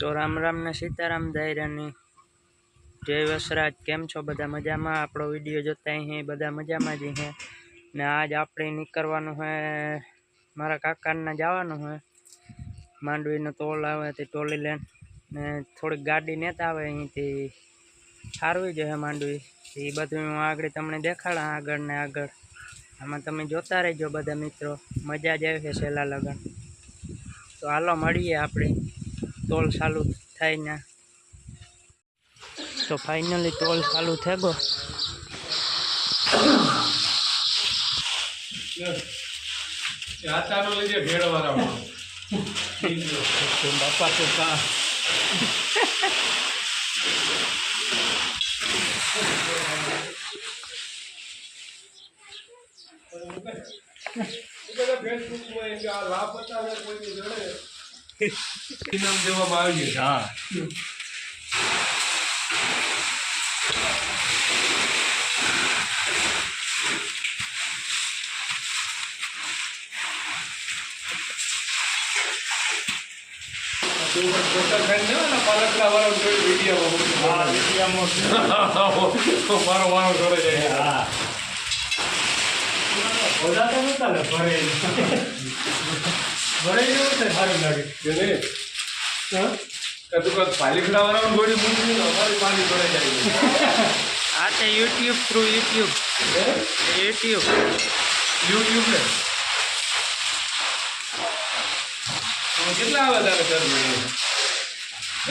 તો રામ રામ ને સીताराम दायरानी जय वसराज। केम छो बधा मजामां? आपणो विडियो जोता हैं बधा मजामां ज हैं ने आज आपणे निकळवानुं है मारा काकाने जवानुं है मांडवीनो टोल आवे ते टोली लेन ने थोड़ी गाड़ी नेता आवे अहींथी हारवी जो है मांडवी ए बधुं हुं आगळ तमने देखाड़ा आगळ ने आगळ आमां तमे जोता रहेजो बधा मित्रों। मजा ज आवे छेल्ला लगन। तो हालो मळीए आपणे टोल चालू थाय ने। तो फाइनली टोल चालू थे गो। बापा तो का इनाम देवामां आवी गयुं। हाँ मारो वारो जोड़े जाए। हाँ ओदा तो नता ले भरे भरे जो ते सारू लागे ने। हां कदू का पालिखड़ा वाला गोड़ी मुंडी ने हमारी पानी जोड़े जाए। आ ते YouTube थ्रू YouTube ने तो कितना आवे तारे कर में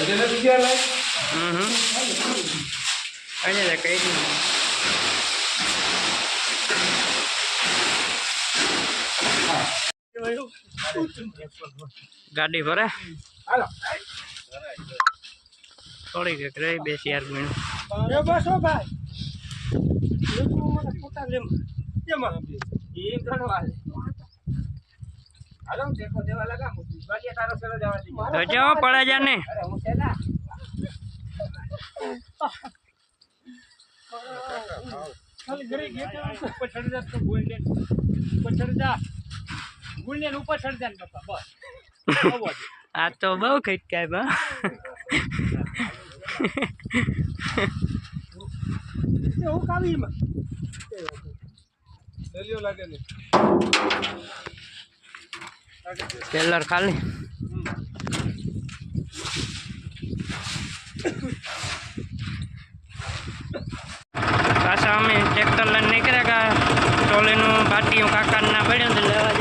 એટલે બીજા લાય અરે રે કઈ દી ગાડી ભરે હાલો થોડી કે રહી બેસી યાર મેં એ બસો ભાઈ લોકો મને ફોટા લેમ કેમાં એ ઘણવા હાલો દેખો દેવા લગા મુકી બાલિયા તારો સેલો જવા દી તો જો પડે જાને અરે હું સેલા ખાલી ઘરે ગયા ઉપર ચડી જા તો બોલ લે ઉપર ચડી જા બોલ લે ઉપર ચડી જા બાપા બસ આ તો બહુ ખટકાય બા હું કાવી માં લેલિયો લાગે ને टेलर खाली पासा अमे ट्रेक्टर लઈને નીકળ્યા ટોલીનું બાટીયું કાકાના પડ્યું તો લેવા